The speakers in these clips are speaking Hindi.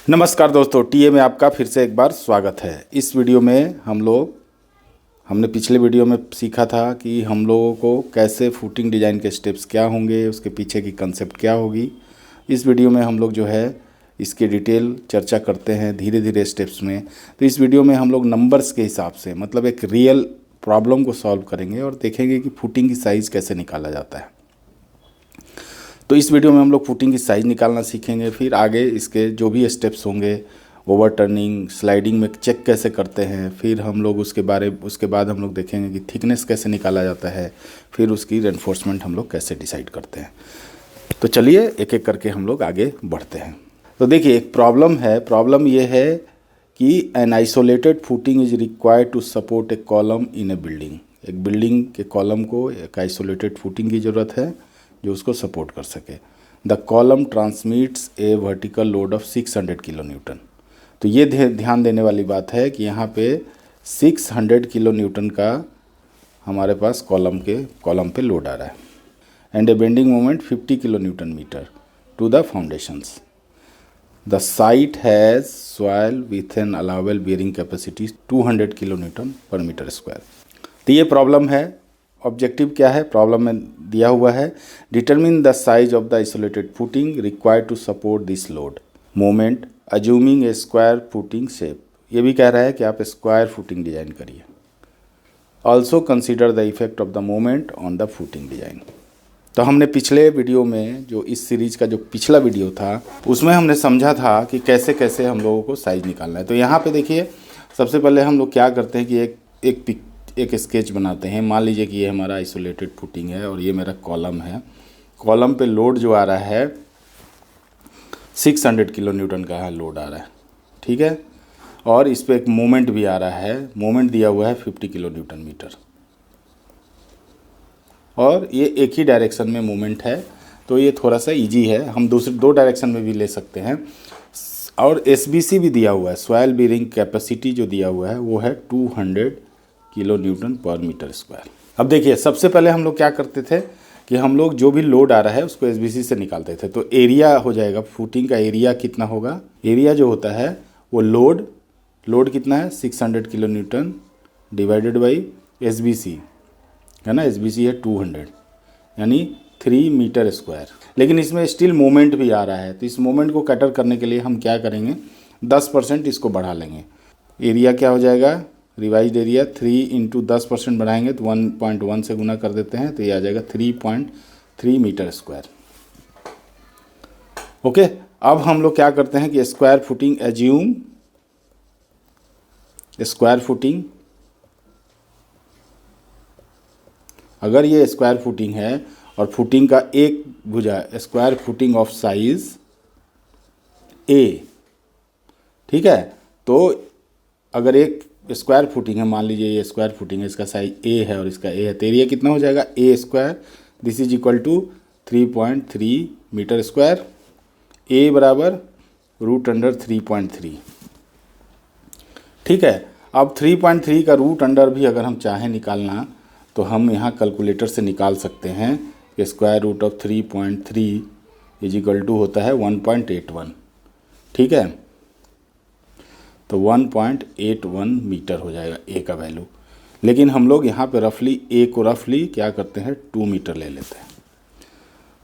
नमस्कार दोस्तों, टीए में आपका फिर से एक बार स्वागत है। इस वीडियो में हमने पिछले वीडियो में सीखा था कि हम लोगों को कैसे फुटिंग डिज़ाइन के स्टेप्स क्या होंगे, उसके पीछे की कंसेप्ट क्या होगी। इस वीडियो में हम लोग जो है इसके डिटेल चर्चा करते हैं धीरे धीरे स्टेप्स में। तो इस वीडियो में हम लोग नंबर्स के हिसाब से मतलब एक रियल प्रॉब्लम को सॉल्व करेंगे और देखेंगे कि फुटिंग की साइज़ कैसे निकाला जाता है। तो इस वीडियो में हम लोग फुटिंग की साइज़ निकालना सीखेंगे। फिर आगे इसके जो भी स्टेप्स होंगे, ओवर टर्निंग, स्लाइडिंग में चेक कैसे करते हैं, फिर हम लोग उसके बाद हम लोग देखेंगे कि थिकनेस कैसे निकाला जाता है, फिर उसकी रेनफोर्समेंट हम लोग कैसे डिसाइड करते हैं। तो चलिए एक एक करके हम लोग आगे बढ़ते हैं। तो देखिए, एक प्रॉब्लम है। प्रॉब्लम ये है कि an isolated footing is required to support a column in a building. एक बिल्डिंग के कॉलम को एक आइसोलेटेड फुटिंग की ज़रूरत है जो उसको सपोर्ट कर सके। The column transmits A vertical load of 600 kilo Newton. तो ये ध्यान देने वाली बात है कि यहाँ पे 600 किलो न्यूटन का हमारे पास कॉलम पे लोड आ रहा है। And a bending moment 50 kilo newton metre to the foundations. The site has soil with an allowable bearing capacity 200 kilo newton per metre square. तो ये प्रॉब्लम है। ऑब्जेक्टिव क्या है प्रॉब्लम में दिया हुआ है, determine the size of the isolated footing required to support this load moment assuming a square footing shape. ये भी कह रहा है कि आप स्क्वायर फुटिंग डिजाइन करिए। Also consider the effect of the moment on the footing design. तो हमने पिछले वीडियो में जो इस सीरीज का जो पिछला वीडियो था उसमें हमने समझा था कि कैसे कैसे हम लोगों को साइज निकालना है। तो यहाँ पे देखिए, सबसे पहले हम लोग क्या करते हैं कि एक स्केच बनाते हैं। मान लीजिए कि ये हमारा आइसोलेटेड फुटिंग है और ये मेरा कॉलम है। कॉलम पे लोड जो आ रहा है 600 किलो न्यूटन का है लोड आ रहा है, ठीक है। और इस पे एक मोमेंट भी आ रहा है, मोमेंट दिया हुआ है 50 किलो न्यूटन मीटर। और ये एक ही डायरेक्शन में मोमेंट है, तो ये थोड़ा सा इजी है। हम दूसरे दो डायरेक्शन में भी ले सकते हैं। और एसबीसी भी दिया हुआ है, सॉइल बेयरिंग कैपेसिटी जो दिया हुआ है वो है 200 kilo newton per metre square. अब देखिए, सबसे पहले हम लोग क्या करते थे कि हम लोग जो भी लोड आ रहा है उसको एसबीसी से निकालते थे। तो एरिया हो जाएगा, फुटिंग का एरिया कितना होगा, एरिया जो होता है वो लोड कितना है 600 kilo Newton divided by SBC है ना। एसबीसी है 200 यानी 3 मीटर स्क्वायर। लेकिन इसमें स्टिल मोमेंट भी आ रहा है, तो इस मोमेंट को कैटर करने के लिए हम क्या करेंगे, 10% इसको बढ़ा लेंगे। एरिया क्या हो जाएगा, रिवाइज एरिया 3 इंटू 10% बढ़ाएंगे तो 1.1 से गुना कर देते हैं, तो ये आ जाएगा 3.3 मीटर स्क्वायर। ओके, अब हम लोग क्या करते हैं कि square footing assume, square footing, अगर ये स्क्वायर फुटिंग है और फुटिंग का एक भुजा स्क्वायर फुटिंग ऑफ साइज ए, ठीक है। तो अगर एक स्क्वायर फुटिंग है, मान लीजिए ये स्क्वायर फुटिंग है, इसका साइज ए है और इसका ए है, तो एरिया कितना हो जाएगा A square, this is equal to 3.3 metre square. A बराबर √3.3, ठीक है। अब 3.3 का √, भी अगर हम चाहें निकालना तो हम यहाँ कैलकुलेटर से निकाल सकते हैं कि square root of 3.3 is equal to होता है 1.81, ठीक है। तो 1.81 मीटर हो जाएगा ए का वैल्यू। लेकिन हम लोग यहाँ पे रफली ए को रफली क्या करते हैं 2 मीटर ले लेते हैं।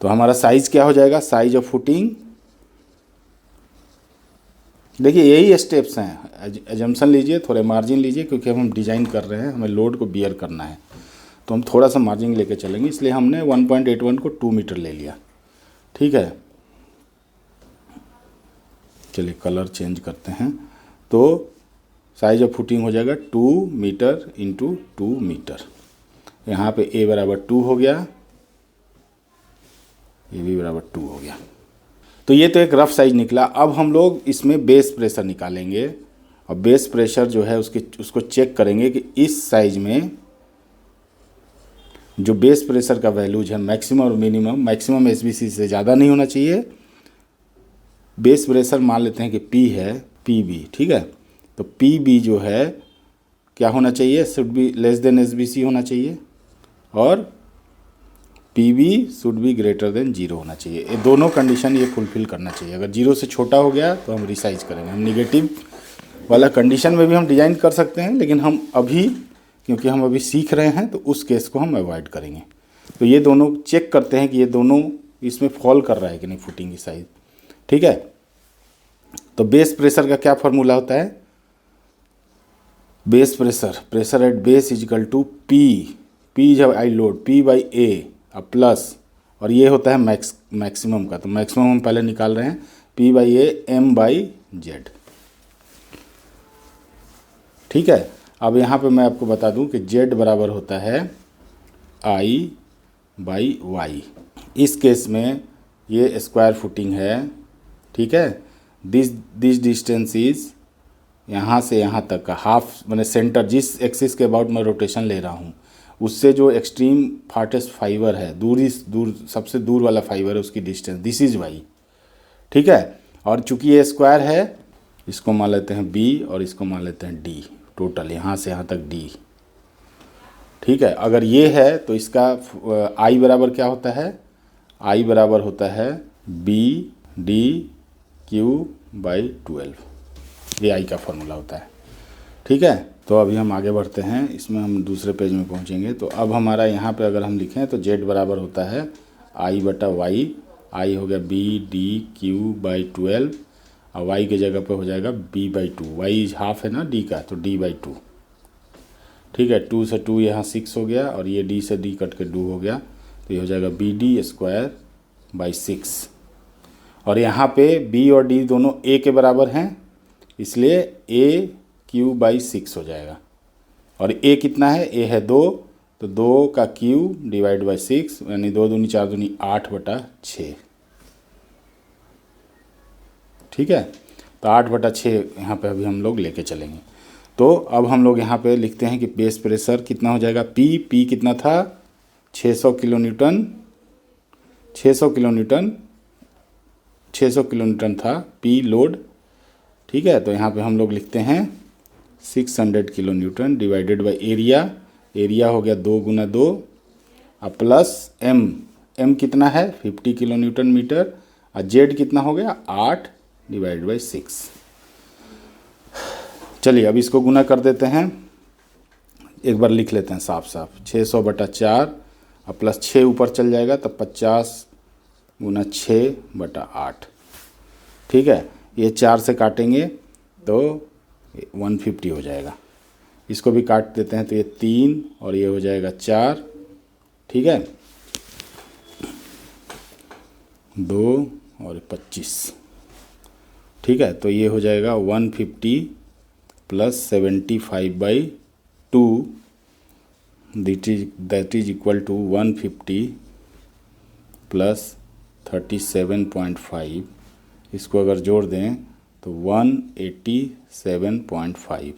तो हमारा साइज क्या हो जाएगा, साइज ऑफ फुटिंग, देखिए यही स्टेप्स हैं। एजम्पशन लीजिए, थोड़े मार्जिन लीजिए, क्योंकि हम डिज़ाइन कर रहे हैं, हमें लोड को बियर करना है तो हम थोड़ा सा मार्जिन लेके चलेंगे, इसलिए हमने 1.81 को 2 मीटर ले लिया, ठीक है। चलिए कलर चेंज करते हैं। तो साइज ऑफ फुटिंग हो जाएगा 2 मीटर इंटू 2 मीटर। यहाँ पे ए बराबर 2 हो गया, ए भी बराबर 2 हो गया। तो ये तो एक रफ साइज निकला। अब हम लोग इसमें बेस प्रेशर निकालेंगे और बेस प्रेशर जो है उसको चेक करेंगे कि इस साइज में जो बेस प्रेशर का वैल्यूज है मैक्सिमम और मिनिमम, मैक्सिमम एसबीसी से ज़्यादा नहीं होना चाहिए। बेस प्रेशर मान लेते हैं कि पी है, पी बी, ठीक है। तो पी बी जो है क्या होना चाहिए, should be less than SBC होना चाहिए। और P V should be greater than 0 होना चाहिए। ये दोनों कंडीशन ये फुलफिल करना चाहिए। अगर 0 से छोटा हो गया तो हम रिसाइज करेंगे। हम निगेटिव वाला कंडीशन में भी हम डिज़ाइन कर सकते हैं, लेकिन हम अभी क्योंकि हम अभी सीख रहे हैं तो उस केस को हम अवॉइड करेंगे। तो ये दोनों चेक करते हैं कि ये दोनों इसमें फॉल कर रहा है कि नहीं फुटिंग की साइज। ठीक है, तो बेस प्रेशर का क्या फॉर्मूला होता है? Base pressure at base is equal to P जब आई load P by A plus, और ये होता है मैक्सिमम का। तो मैक्सिमम हम पहले निकाल रहे हैं, P by A M by Z. ठीक है, अब यहाँ पे मैं आपको बता दूं कि जेड बराबर होता है आई बाई वाई। इस केस में ये स्क्वायर फुटिंग है। ठीक है, दिस डिस्टेंस इज यहाँ से यहाँ तक का हाफ, मैंने सेंटर जिस एक्सिस के अबाउट मैं रोटेशन ले रहा हूँ उससे जो एक्सट्रीम फार्टेस्ट फाइबर है, दूर सबसे दूर वाला फाइबर है, उसकी डिस्टेंस, दिस इज वाई। ठीक है, और चूंकि ये स्क्वायर है, इसको मान लेते हैं बी और इसको मान लेते हैं डी, टोटल यहाँ से यहाँ तक डी। ठीक है, अगर ये है तो इसका आई बराबर क्या होता है? आई बराबर होता है बी डी क्यू बाई 12। ये आई का फॉर्मूला होता है। ठीक है, तो अभी हम आगे बढ़ते हैं, इसमें हम दूसरे पेज में पहुंचेंगे। तो अब हमारा यहाँ पे अगर हम लिखें तो जेड बराबर होता है आई बटा वाई। आई हो गया बी डी क्यू बाई 12 और वाई के जगह पे हो जाएगा बी बाई 2। वाई हाफ है ना डी का, तो डी बाई 2। ठीक है, 2 से 2 यहाँ 6 हो गया और ये डी से डी कट के 2 हो गया, तो ये हो जाएगा बी डी स्क्वायर बाई 6। और यहाँ पे बी और डी दोनों ए के बराबर हैं, इसलिए ए क्यू बाई 6 हो जाएगा। और ए कितना है? ए है 2, तो 2 का क्यू डिवाइड बाई 6, यानी 2 दूनी 4 दूनी 8 बटा 6। ठीक है, तो 8 बटा 6 यहाँ पे अभी हम लोग लेके चलेंगे। तो अब हम लोग यहाँ पे लिखते हैं कि बेस प्रेशर कितना हो जाएगा? पी कितना था? 600 किलो न्यूटन, 600 किलो न्यूटन था पी लोड। ठीक है, तो यहाँ पे हम लोग लिखते हैं 600 kilo Newton divided by area. Area हो गया 2 गुना 2 और प्लस एम कितना है? 50 किलो न्यूटन मीटर। और जेड कितना हो गया? 8 डिवाइड बाई 6। चलिए अब इसको गुना कर देते हैं, एक बार लिख लेते हैं साफ साफ। 600 बटा 4 और प्लस 6 ऊपर चल जाएगा, तब 50 गुना 6 बटा 8। ठीक है, ये 4 से काटेंगे तो 150 हो जाएगा। इसको भी काट देते हैं तो ये 3 और ये हो जाएगा 4। ठीक है, 2 और 25। ठीक है, तो ये हो जाएगा 150 plus 75/2 that is equal to 150 plus 37.5। इसको अगर जोड़ दें तो 187.5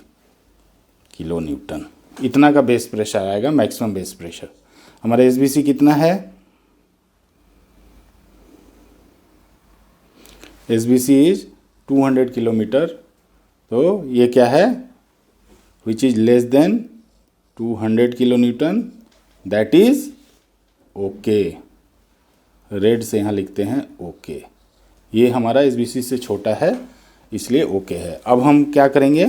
किलो न्यूटन। इतना का बेस प्रेशर आएगा, मैक्सिमम बेस प्रेशर। हमारा एसबीसी कितना है? SBC is 200 kilometre. तो ये क्या है? Which is less than 200 kilo Newton, that is okay. Red से यहाँ लिखते हैं ओके। ये हमारा एसबीसी से छोटा है इसलिए ओके है। अब हम क्या करेंगे?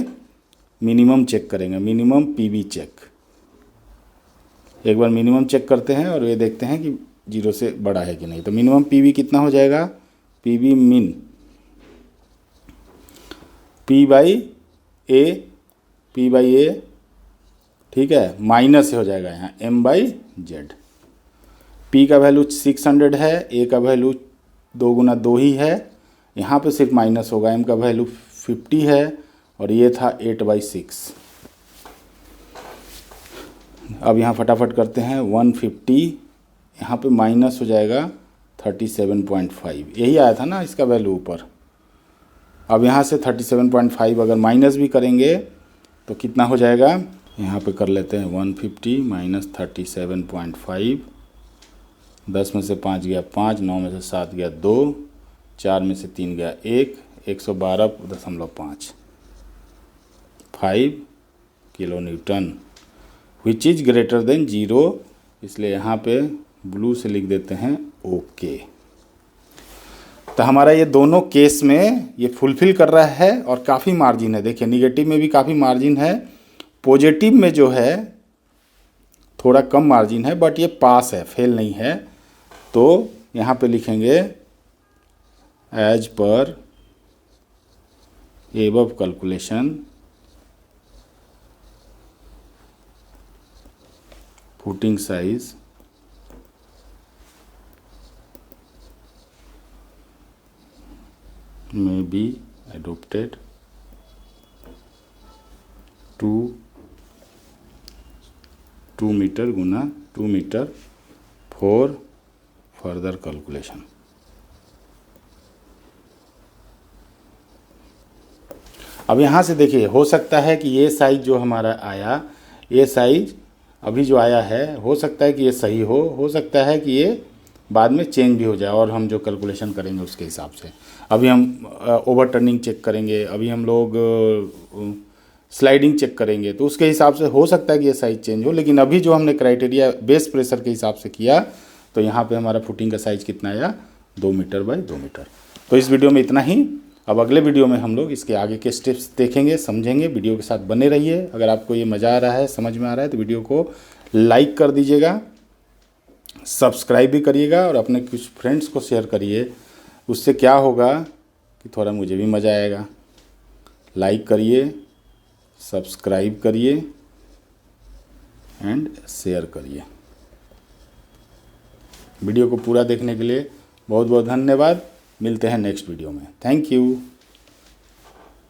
मिनिमम चेक करेंगे, मिनिमम पीवी चेक। एक बार मिनिमम चेक करते हैं और ये देखते हैं कि 0 से बड़ा है कि नहीं। तो मिनिमम पीवी कितना हो जाएगा? पीवी मिन पी बाई ए, ठीक है, माइनस हो जाएगा यहाँ एम बाई जेड। पी का वैल्यू 600 है, ए का वैल्यू 2 गुना 2 ही है, यहाँ पे सिर्फ माइनस होगा। एम का वैल्यू 50 है और ये था 8/6। अब यहाँ फटाफट करते हैं 150, यहाँ पे माइनस हो जाएगा 37.5। यही आया था ना इसका वैल्यू ऊपर। अब यहाँ से 37.5 अगर माइनस भी करेंगे तो कितना हो जाएगा? यहाँ पे कर लेते हैं 150 माइनस 37.5। 10 में से 5 गया 5, 9 में से 7 गया 2, 4 में से 3 गया 1, 112.5 kilo Newton, which is greater than 0। इसलिए यहाँ पे ब्लू से लिख देते हैं ओके। तो हमारा ये दोनों केस में ये फुलफिल कर रहा है और काफ़ी मार्जिन है। देखिए निगेटिव में भी काफ़ी मार्जिन है, पॉजिटिव में जो है थोड़ा कम मार्जिन है, बट ये पास है, फेल नहीं है। तो यहाँ पे लिखेंगे as per above calculation footing size may be adopted to 2 metre गुना 2 मीटर फॉर फर्दर कैलकुलेशन। अब यहाँ से देखिए, हो सकता है कि ये साइज जो हमारा आया, ये साइज अभी जो आया है, हो सकता है कि ये सही हो सकता है कि ये बाद में चेंज भी हो जाए और हम जो कैलकुलेशन करेंगे उसके हिसाब से। अभी हम ओवर टर्निंग चेक करेंगे, अभी हम लोग स्लाइडिंग चेक करेंगे, तो उसके हिसाब से हो सकता है कि ये साइज़ चेंज हो। लेकिन अभी जो हमने क्राइटेरिया बेस प्रेशर के हिसाब से किया, तो यहाँ पे हमारा फुटिंग का साइज़ कितना आया, 2 मीटर बाय 2 मीटर। तो इस वीडियो में इतना ही। अब अगले वीडियो में हम लोग इसके आगे के स्टेप्स देखेंगे, समझेंगे। वीडियो के साथ बने रहिए। अगर आपको ये मज़ा आ रहा है, समझ में आ रहा है, तो वीडियो को लाइक कर दीजिएगा, सब्सक्राइब भी करिएगा और अपने कुछ फ्रेंड्स को शेयर करिए। उससे क्या होगा कि थोड़ा मुझे भी मज़ा आएगा। लाइक करिए, सब्सक्राइब करिए एंड शेयर करिए। वीडियो को पूरा देखने के लिए बहुत बहुत धन्यवाद। मिलते हैं नेक्स्ट वीडियो में। Thank you.